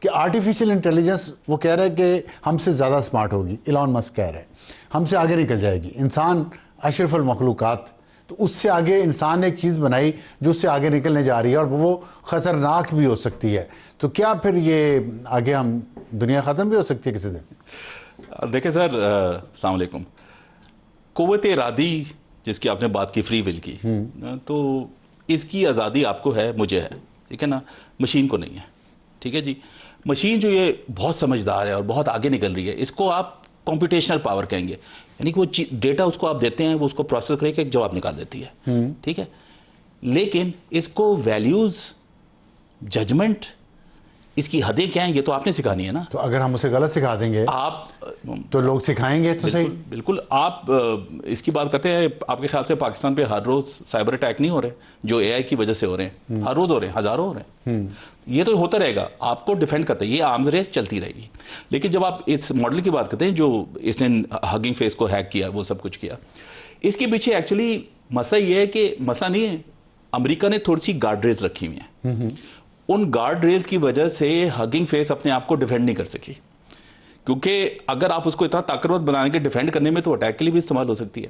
कि आर्टिफिशियल इंटेलिजेंस वो कह रहा है कि हमसे ज़्यादा स्मार्ट होगी, इलॉन मस्क कह रहे हैं हमसे आगे निकल जाएगी, इंसान अशरफुल मखलूक़ात, तो उससे आगे इंसान ने एक चीज़ बनाई जो उससे आगे निकलने जा रही है और वो ख़तरनाक भी हो सकती है। तो क्या फिर ये आगे हम दुनिया ख़त्म भी हो सकती है किसी दिन? देखिए सर, अस्सलाम वालेकुम। क़ुव्वत इरादी जिसकी आपने बात की, फ्री विल की, तो इसकी आज़ादी आपको है, मुझे है, ठीक है ना, मशीन को नहीं है, ठीक है जी। मशीन जो ये बहुत समझदार है और बहुत आगे निकल रही है, इसको आप कंप्यूटेशनल पावर कहेंगे, यानी कि वो डेटा उसको आप देते हैं, वो उसको प्रोसेस करके एक जवाब निकाल देती है, ठीक है। लेकिन इसको वैल्यूज़, जजमेंट, इसकी हदें क्या हैं, ये तो आपने सिखानी है ना। तो अगर हम उसे गलत सिखा देंगे आप तो लोग सिखाएंगे तो सही। बिल्कुल। आप इसकी बात करते हैं, आपके ख्याल से पाकिस्तान पे हर रोज़ साइबर अटैक नहीं हो रहे जो एआई की वजह से हो रहे हैं? हर रोज़ हो रहे हैं, हज़ारों हो रहे हैं। ये तो होता रहेगा, आपको डिफेंड करता है, ये आर्म्स रेस चलती रहेगी। लेकिन जब आप इस मॉडल की बात करते हैं जो इसने हगिंग फेस को हैक किया, वो सब कुछ किया, इसके पीछे एक्चुअली मसला ये है कि मसला नहीं है, अमेरिका ने थोड़ी सी गार्ड रेल्स रखी हुई हैं। उन गार्ड रेल्स की वजह से हगिंग फेस अपने आप को डिफेंड नहीं कर सकी, क्योंकि अगर आप उसको इतना ताकतवर बनाने के डिफेंड करने में तो अटैक के लिए भी इस्तेमाल हो सकती है।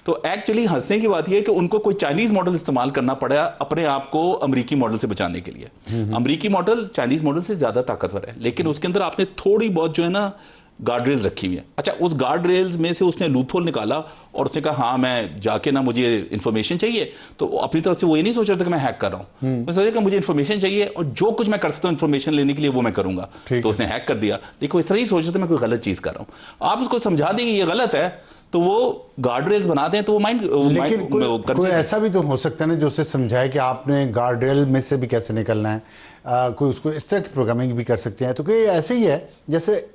तो एक्चुअली हंसने की बात यह है कि उनको कोई चाइनीज मॉडल इस्तेमाल करना पड़ा अपने आप को अमेरिकी मॉडल से बचाने के लिए। अमेरिकी मॉडल चाइनीज मॉडल से ज्यादा ताकतवर है, लेकिन उसके अंदर आपने थोड़ी बहुत जो है ना गार्ड रेल्स रखी हुई है। अच्छा, उस गार्ड रेल्स में से उसने लूप होल निकाला और उसने कहा हाँ मैं जाके ना मुझे इन्फॉर्मेशन चाहिए, तो अपनी तरफ से वो ये नहीं सोच रहा था कि मैं हैक कर रहा हूँ, मैं सोचा कि मुझे इन्फॉर्मेशन चाहिए और जो कुछ मैं कर सकता हूँ इन्फॉर्मेशन लेने के लिए वो मैं करूंगा, तो उसने हैक कर दिया। लेकिन वो इस तरह ही सोच रहा था मैं कोई गलत चीज़ कर रहा हूँ। आप उसको समझा देंगे ये गलत है तो वो गार्ड रेल्स बना दें तो वो माइंड। लेकिन कोई ऐसा भी तो हो सकता है ना जो उसे समझाए कि आपने गार्ड रेल में से भी कैसे निकलना है, कोई उसको इस तरह की प्रोग्रामिंग भी कर सकते हैं। तो कोई ऐसे ही है जैसे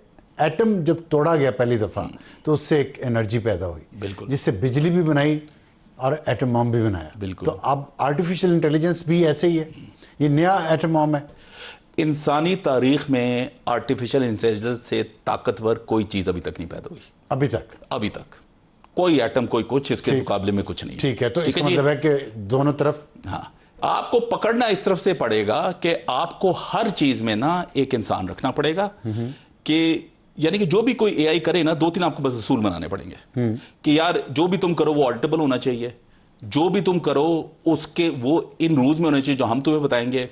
एटम जब तोड़ा गया पहली दफ़ा तो उससे एक एनर्जी पैदा हुई, बिल्कुल, जिससे बिजली भी बनाई और एटम बम भी बनाया, बिल्कुल। तो अब आर्टिफिशियल इंटेलिजेंस भी ऐसे ही है, ये नया एटम बम है। इंसानी तारीख में आर्टिफिशियल इंटेलिजेंस से ताकतवर कोई चीज़ अभी तक नहीं पैदा हुई, अभी तक कोई एटम कोई कुछ इसके मुकाबले में कुछ नहीं। ठीक है, तो इसका मतलब है कि दोनों तरफ, हाँ, आपको पकड़ना इस तरफ से पड़ेगा कि आपको हर चीज़ में ना एक इंसान रखना पड़ेगा, कि यानी कि जो भी कोई एआई करे ना, 2-3 आपको बस असूल बनाने पड़ेंगे कि यार जो भी तुम करो वो ऑडिटेबल होना चाहिए, जो भी तुम करो उसके वो इन रूल्स में होना चाहिए जो हम तुम्हें बताएंगे,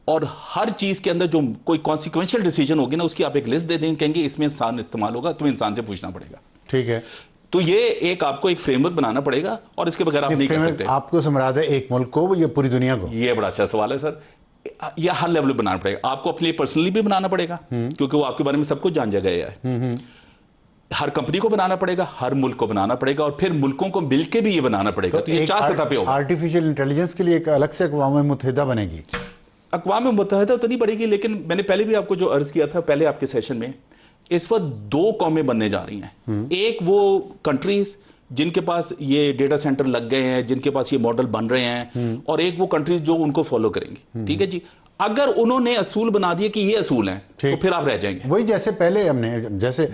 और हर चीज़ के अंदर जो कोई कॉन्सिक्वेंशियल डिसीजन होगी ना उसकी आप एक लिस्ट दे देंगे, कहेंगे इसमें इंसान इस्तेमाल होगा, तुम्हें इंसान से पूछना पड़ेगा। ठीक है, तो ये एक आपको एक फ्रेमवर्क बनाना पड़ेगा और इसके बगैर आप नहीं कर सकते। आपको समझा दे एक मुल्क को या पूरी दुनिया को? ये बड़ा अच्छा सवाल है सर। या हर लेवल पे बनाना पड़ेगा, आपको अपने पर्सनली भी बनाना पड़ेगा क्योंकि वो आपके बारे में सब कुछ जान जाएगा है। हर कंपनी को बनाना पड़ेगा, हर मुल्क को बनाना पड़ेगा, और फिर मुल्कों को मिलकर भी ये बनाना पड़ेगा। तो ये 4 सतह पे होगा। आर्टिफिशियल इंटेलिजेंस के लिए एक अलग से अक़वाम मुत्तहिदा बनेगी? अक़वाम मुत्तहिदा तो नहीं बनेगी, लेकिन मैंने पहले भी आपको जो अर्ज किया था पहले आपके सेशन में, इस वक्त 2 कौमें बनने जा रही हैं। एक वो कंट्रीज जिन के पास ये डेटा सेंटर लग गए हैं, जिनके पास ये मॉडल बन रहे हैं, और एक वो कंट्रीज जो उनको फॉलो करेंगी। ठीक है जी, अगर उन्होंने असूल बना दिए कि ये असूल हैं तो फिर आप रह जाएंगे। वही जैसे पहले हमने जैसे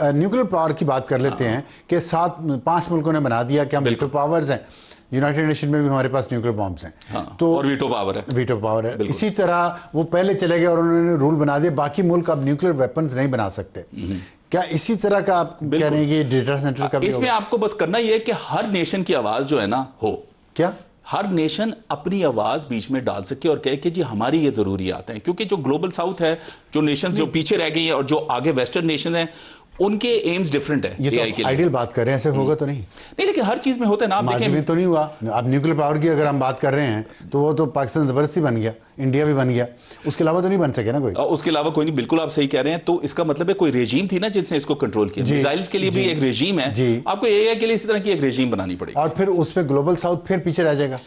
न्यूक्लियर पावर की बात कर लेते हैं कि 5 मुल्कों ने बना दिया कि हम न्यूक्लियर पावर्स हैं, यूनाइटेड नेशन में भी हमारे पास न्यूक्लियर बॉम्ब्स हैं। तो और वीटो पावर है। इसी तरह वो पहले चले गए और उन्होंने रूल बना दिया बाकी मुल्क अब न्यूक्लियर वेपन्स नहीं बना सकते। क्या इसी तरह का आप कह रहे हैं कि डेटा सेंटर का भी इसमें आपको बस करना ये है कि हर नेशन की आवाज जो है ना हो, क्या हर नेशन अपनी आवाज बीच में डाल सके और कहे कि जी हमारी ये जरूरियात हैं, क्योंकि जो ग्लोबल साउथ है, जो नेशन जो पीछे रह गई है और जो आगे वेस्टर्न नेशन है, उनके एम्स डिफरेंट है। ये तो आइडियल बात कर रहे हैं, ऐसे होगा तो नहीं, लेकिन हर चीज में होता है ना। आप माजी में तो नहीं हुआ। अब न्यूक्लियर पावर की अगर हम बात कर रहे हैं तो वो तो पाकिस्तान जबरदस्ती बन गया, इंडिया भी बन गया, उसके अलावा तो नहीं बन सके ना कोई। उसके अलावा कोई नहीं, बिल्कुल आप सही कह रहे हैं। तो इसका मतलब है कोई रेजीम थी ना जिसने इसको कंट्रोल किया। मिसाइल्स के लिए भी एक रेजीम है, आपको एआई के लिए इसी तरह की एक रेजीम बनानी पड़ेगी, और फिर उसमें ग्लोबल साउथ फिर पीछे रह जाएगा।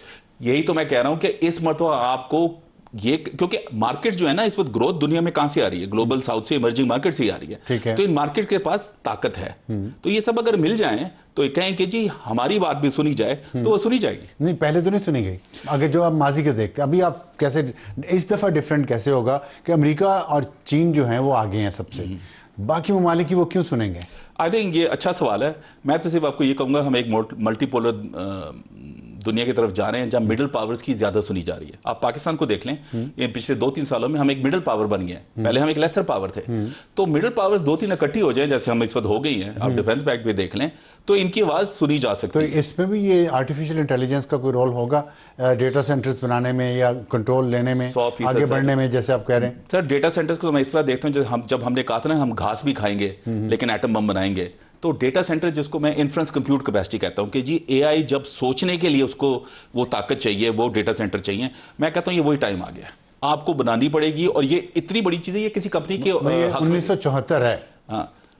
यही तो मैं कह रहा हूं कि इस मरतबा आपको ये, क्योंकि मार्केट जो है ना इस वक्त ग्रोथ दुनिया में कहां से आ रही है, ग्लोबल साउथ से, इमर्जिंग मार्केट से ही आ रही है। तो इन मार्केट के पास ताकत है, तो ये सब अगर मिल जाएं तो कहें कि जी हमारी बात भी सुनी जाए तो वो सुनी जाएगी। नहीं, पहले तो नहीं सुनी गई। अगर जो आप माजी के देखते, अभी आप कैसे इस दफा डिफरेंट कैसे होगा कि अमेरिका और चीन जो है वो आगे हैं सबसे, बाकी ममालिक की वो क्यों सुनेंगे? आई थिंक ये अच्छा सवाल है। मैं तो सिर्फ आपको ये कहूंगा हम एक मल्टीपोलर दुनिया की तरफ जा रहे हैं जहां मिडिल पावर्स की ज्यादा सुनी जा रही है। आप पाकिस्तान को देख लें, ये पिछले 2-3 सालों में हम एक मिडिल पावर बन गए हैं। पहले हम एक लेसर पावर थे, तो मिडिल पावर्स 2-3 इकट्ठी हो जाएं जैसे हम इस वक्त हो गई हैं, आप डिफेंस पैक्ट भी देख लें, तो इनकी आवाज सुनी जा सकती है। तो इसमें भी ये आर्टिफिशियल इंटेलिजेंस का कोई रोल होगा डेटा सेंटर्स बनाने में या कंट्रोल लेने में, आगे बढ़ने में, जैसे आप कह रहे हैं? सर डेटा सेंटर्स को मैं इस तरह देखता हूँ, जब हमने कहा था ना हम घास भी खाएंगे लेकिन एटम बम बनाएंगे, तो डेटा सेंटर जिसको मैं इन्फ्रेंस कंप्यूट कैपेसिटी कहता हूं कि जी एआई जब सोचने के लिए उसको वो ताकत चाहिए, वो डेटा सेंटर चाहिए, मैं कहता हूं ये वही टाइम आ गया, आपको बनानी पड़ेगी। और ये इतनी बड़ी चीज है, ये किसी कंपनी के 1974 है,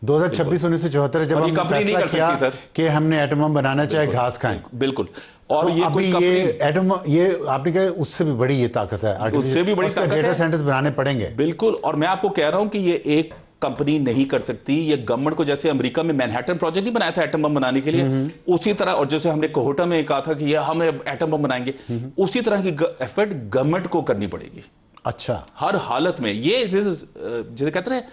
2026 1974 जब हम फैसला किया कि हमने एटम बम बनाना चाहे घास खाएं। बिल्कुल। और तो ये कोई ये एटम, ये आपने कहा उससे भी बड़ी ये ताकत है, उससे भी बड़ी ताकत है, डेटा सेंटर्स बनाने पड़ेंगे। बिल्कुल। और मैं आपको कह रहा हूं कि ये एक कंपनी नहीं कर सकती, ये गवर्नमेंट को, जैसे अमेरिका में मैनहट्टन प्रोजेक्ट नहीं बनाया था एटम बम बनाने के लिए, उसी तरह, और जैसे हमने कोहोटा में कहा था कि ये हम एटम बम बनाएंगे, उसी तरह की एफर्ट गवर्नमेंट को करनी पड़ेगी। अच्छा, हर हालत में। ये जैसे कहते हैं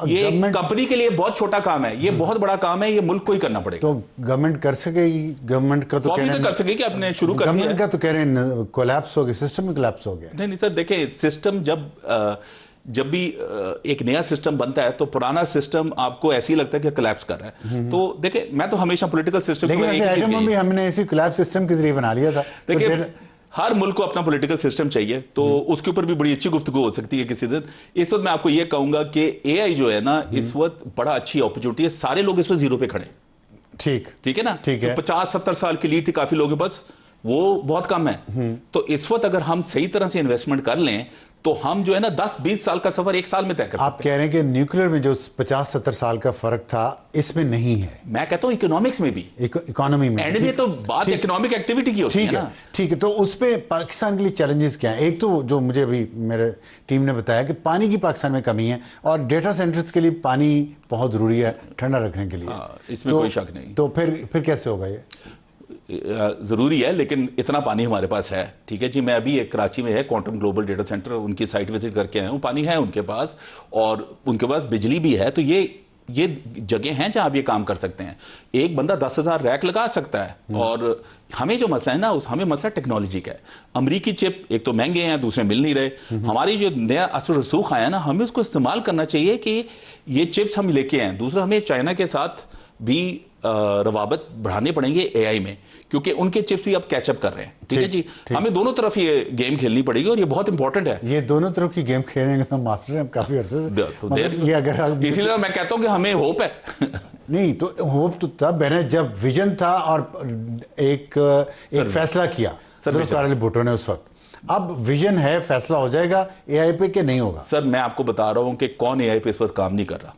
ये कंपनी के लिए बहुत छोटा काम है, ये बहुत बड़ा काम है, ये मुल्क को ही करना पड़ेगा। तो गवर्नमेंट कर सकेगी, गवर्नमेंट का तो कर सकेगी, आपने शुरू कर दिया। गवर्नमेंट का तो कह रहे हैं कोलैप्स हो गया, सिस्टम में कोलैप्स हो गया। नहीं सर, देखें सिस्टम जब भी एक नया सिस्टम बनता है तो पुराना सिस्टम आपको ऐसे ही लगता है कि कोलैप्स कर रहा है। तो देखिए मैं तो हमेशा पॉलिटिकल सिस्टम, लेकिन एटम भी हमने इसी कोलैप्स सिस्टम के जरिए बना लिया था। देखिए हर मुल्क को अपना पॉलिटिकल सिस्टम चाहिए, तो उसके ऊपर भी बड़ी अच्छी गुफ्तगू हो सकती है किसी दिन। इस वक्त मैं आपको ये कहूंगा कि एआई जो है ना इस वक्त बड़ा अच्छी अपॉर्चुनिटी है, सारे लोग इस वक्त जीरो पे खड़े। ठीक है ना, ठीक है। 50-70 साल की लीड थी काफी लोगों के पास, वो बहुत कम है। तो इस वक्त अगर हम सही तरह से इन्वेस्टमेंट कर लें तो हम जो है ना 10-20 साल का सफर 1 साल में तय कर सकते हैं। आप कह रहे हैं कि न्यूक्लियर में जो 50-70 साल का फर्क था इसमें नहीं है। मैं कहता हूं इकोनॉमिक्स में भी, इकोनॉमी में एंड में तो बात इकोनॉमिक एक्टिविटी की होती है ना। ठीक है, तो उस पे पाकिस्तान के लिए चैलेंजेस क्या हैं? एक तो जो मुझे अभी मेरे टीम ने बताया कि पानी की पाकिस्तान में कमी है, और डेटा सेंटर्स के लिए पानी बहुत जरूरी है ठंडा रखने के लिए। इसमें कोई शक नहीं। तो फिर कैसे होगा ये? ज़रूरी है, लेकिन इतना पानी हमारे पास है। ठीक है जी, मैं अभी एक कराची में है क्वांटम ग्लोबल डेटा सेंटर, उनकी साइट विजिट करके आया हूँ। पानी है उनके पास और उनके पास बिजली भी है, तो ये जगह हैं जहां आप ये काम कर सकते हैं। एक बंदा 10,000 रैक लगा सकता है। और हमें जो मसला है ना, हमें मसला टेक्नोलॉजी का है। अमरीकी चिप एक तो महंगे हैं, दूसरे मिल नहीं रहे। हमारी जो नया असर रसूख आया ना, हमें उसको इस्तेमाल करना चाहिए कि ये चिप्स हम लेके आए। दूसरा, हमें चाइना के साथ भी रवाबत बढ़ाने पड़ेंगे एआई में, क्योंकि उनके चिप्स भी अब कैचअप कर रहे हैं। ठीक है जी, हमें दोनों तरफ ये गेम खेलनी पड़ेगी और ये बहुत इंपॉर्टेंट है। ये दोनों तरफ की गेम खेलने का मास्टर है काफी अरसे से, इसीलिए मैं कहता हूं कि हमें होप है। नहीं तो होप तो तब है ना जब विजन था और एक फैसला किया भुट्टो ने उस वक्त। अब विजन है, फैसला हो जाएगा एआई पे कि नहीं होगा? सर मैं आपको बता रहा हूं कि कौन एआई पे इस वक्त काम नहीं कर रहा।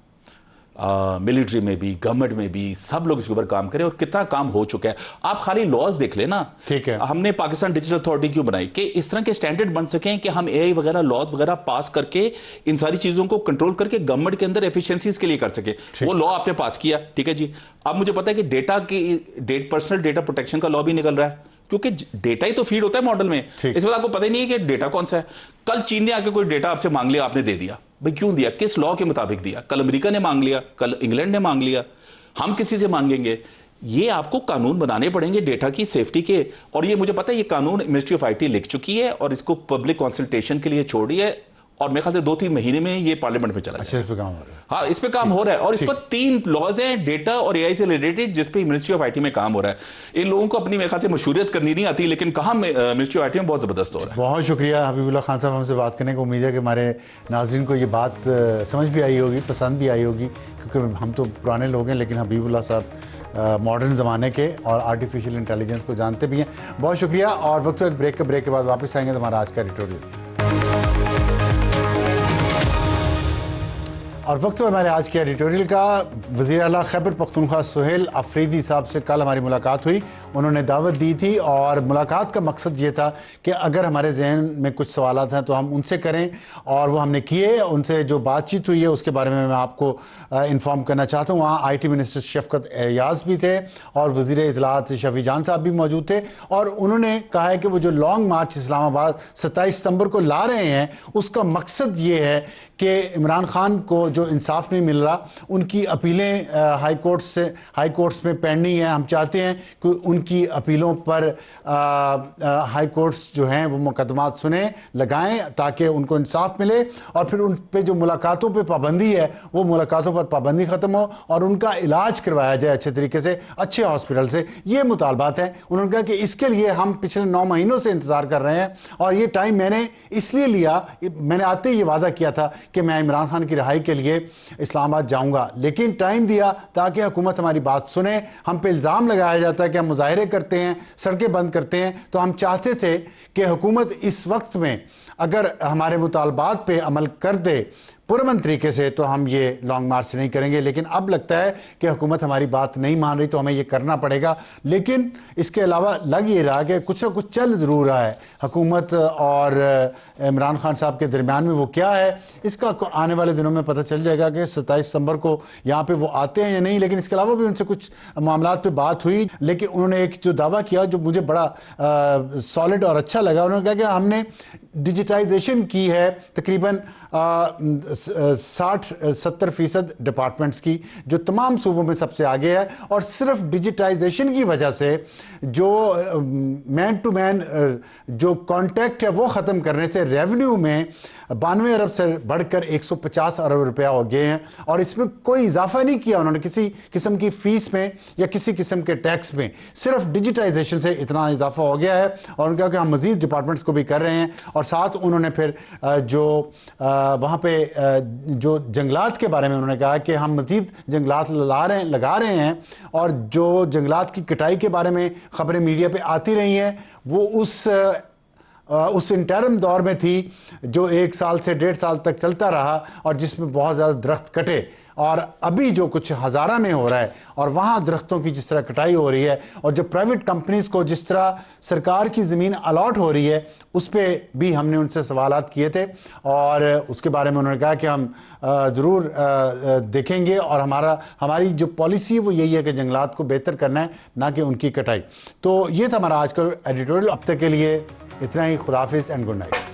मिलिट्री में भी, गवर्नमेंट में भी, सब लोग इसके ऊपर काम करें और कितना काम हो चुका है। आप खाली लॉज देख लेना, ठीक है, हमने पाकिस्तान डिजिटल अथॉरिटी क्यों बनाई कि इस तरह के स्टैंडर्ड बन सकें कि हम एआई वगैरह लॉज वगैरह पास करके इन सारी चीजों को कंट्रोल करके गवर्नमेंट के अंदर एफिशिएंसीज के लिए कर सके। वो लॉ आपने पास किया, ठीक है जी। अब मुझे पता है कि डेटा की पर्सनल डेटा प्रोटेक्शन का लॉ भी निकल रहा है, क्योंकि डेटा ही तो फीड होता है मॉडल में। इस वक्त आपको पता ही नहीं है कि डेटा कौन सा है। कल चीन ने आके कोई डेटा आपसे मांग लिया, आपने दे दिया, भाई क्यों दिया, किस लॉ के मुताबिक दिया? कल अमेरिका ने मांग लिया, कल इंग्लैंड ने मांग लिया, हम किसी से मांगेंगे? ये आपको कानून बनाने पड़ेंगे डेटा की सेफ्टी के, और ये मुझे पता है ये कानून मिनिस्ट्री ऑफ आईटी लिख चुकी है और इसको पब्लिक कंसल्टेशन के लिए छोड़ी है, और मेरे ख्याल से 2-3 महीने में ये पार्लियामेंट में चला अच्छा, इस पे काम हो रहा है। हाँ, इस पे काम हो रहा है, और इस वक्त 3 लॉज हैं डेटा और एआई से रिलेटेड जिस पे मिनिस्ट्री ऑफ आईटी में काम हो रहा है। इन लोगों को अपनी मेरे ख्याल से मशहूरियत करनी नहीं आती, लेकिन कहाँ मिनिस्ट्री ऑफ आईटी में बहुत जबरदस्त हो रहा है। बहुत शुक्रिया हबीबुल्लाह खान साहब हमसे बात करने को। उम्मीद है कि हमारे नाज़रीन को ये बात समझ भी आई होगी, पसंद भी आई होगी, क्योंकि हम तो पुराने लोग हैं, लेकिन हबीबुल्लाह साहब मॉडर्न ज़माने के और आर्टिफिशियल इंटेलिजेंस को जानते भी हैं। बहुत शुक्रिया, और वक्त एक ब्रेक के बाद वापस आएंगे तो हमारा आज का एडिटोरियल। और वक्त है हमारे आज के एडिटोरियल का। वज़ीर आला खैबर पख्तूनख्वा सुहेल अफरीदी साहब से कल हमारी मुलाकात हुई। उन्होंने दावत दी थी और मुलाकात का मकसद ये था कि अगर हमारे जहन में कुछ सवालात हैं तो हम उनसे करें, और वो हमने किए। उनसे जो बातचीत हुई है उसके बारे में मैं आपको इन्फॉर्म करना चाहता हूँ। वहाँ IT मिनिस्टर शफकत एयाज भी थे और वज़ीर इत्तलाआत शफी जान साहब भी मौजूद थे, और उन्होंने कहा है कि वो जो लॉन्ग मार्च इस्लामाबाद 27 सितंबर को ला रहे हैं उसका मकसद ये है कि इमरान खान को जो इंसाफ नहीं मिल रहा, उनकी अपीलें हाई कोर्ट्स में पेंडिंग हैं। हम चाहते हैं कि उनकी अपीलों पर हाई कोर्ट्स जो हैं वो मुकदमात सुने, लगाएं, ताकि उनको इंसाफ मिले, और फिर उन पे जो मुलाकातों पे पाबंदी है वो मुलाकातों पर पाबंदी ख़त्म हो और उनका इलाज करवाया जाए अच्छे तरीके से, अच्छे हॉस्पिटल से। ये मुतालबात हैं। उन्होंने कहा कि इसके लिए हम पिछले 9 महीनों से इंतज़ार कर रहे हैं, और ये टाइम मैंने इसलिए लिया, मैंने आते ही ये वादा किया था कि मैं इमरान खान की रिहाई के लिए इस्लामाबाद जाऊंगा, लेकिन टाइम दिया ताकि हुकूमत हमारी बात सुने। हम पे इल्ज़ाम लगाया जाता है कि हम मुजाहरे करते हैं, सड़कें बंद करते हैं, तो हम चाहते थे कि हुकूमत इस वक्त में अगर हमारे मुतालबात पे अमल कर दे पुरअमन तरीके से तो हम ये लॉन्ग मार्च नहीं करेंगे। लेकिन अब लगता है कि हुकूमत हमारी बात नहीं मान रही, तो हमें ये करना पड़ेगा। लेकिन इसके अलावा लग ये रहा कि कुछ ना कुछ चल ज़रूर रहा है हुकूमत और इमरान खान साहब के दरमियान में। वो क्या है इसका आने वाले दिनों में पता चल जाएगा कि 27 सितंबर को यहाँ पे वो आते हैं या नहीं। लेकिन इसके अलावा भी उनसे कुछ मामलात पे बात हुई, लेकिन उन्होंने एक जो दावा किया जो मुझे बड़ा सॉलिड और अच्छा लगा, उन्होंने कहा कि हमने डिजिटाइजेशन की है तकरीबन 60-70% डिपार्टमेंट्स की, जो तमाम सूबों में सबसे आगे है। और सिर्फ डिजिटाइजेशन की वजह से जो मैन टू मैन जो कांटेक्ट है वो ख़त्म करने से रेवेन्यू में 92 अरब से बढ़कर 150 अरब रुपया हो गए हैं, और इसमें कोई इजाफा नहीं किया उन्होंने किसी किस्म की फ़ीस में या किसी किस्म के टैक्स में। सिर्फ डिजिटाइजेशन से इतना इजाफा हो गया है, और उन्होंने कहा कि हम मज़ीद डिपार्टमेंट्स को भी कर रहे हैं। और साथ उन्होंने फिर जो वहाँ पे जो जंगलात के बारे में उन्होंने कहा कि हम मज़ीद जंगलात लगा रहे हैं, और जो जंगलात की कटाई के बारे में ख़बरें मीडिया पे आती रही हैं वो उस इंटरम दौर में थी जो 1 साल से 1.5 साल तक चलता रहा, और जिसमें बहुत ज़्यादा दरख्त कटे। और अभी जो कुछ हज़ारा में हो रहा है, और वहाँ दरख्तों की जिस तरह कटाई हो रही है, और जो प्राइवेट कंपनीज़ को जिस तरह सरकार की ज़मीन अलॉट हो रही है, उस पर भी हमने उनसे सवालात किए थे। और उसके बारे में उन्होंने कहा कि हम ज़रूर देखेंगे, और हमारी जो पॉलिसी है वो यही है कि जंगलात को बेहतर करना है, ना कि उनकी कटाई। तो ये था हमारा आज का एडिटोरियल। अब तक के लिए इतना ही। खुदा हाफिज़ एंड गुड नाइट।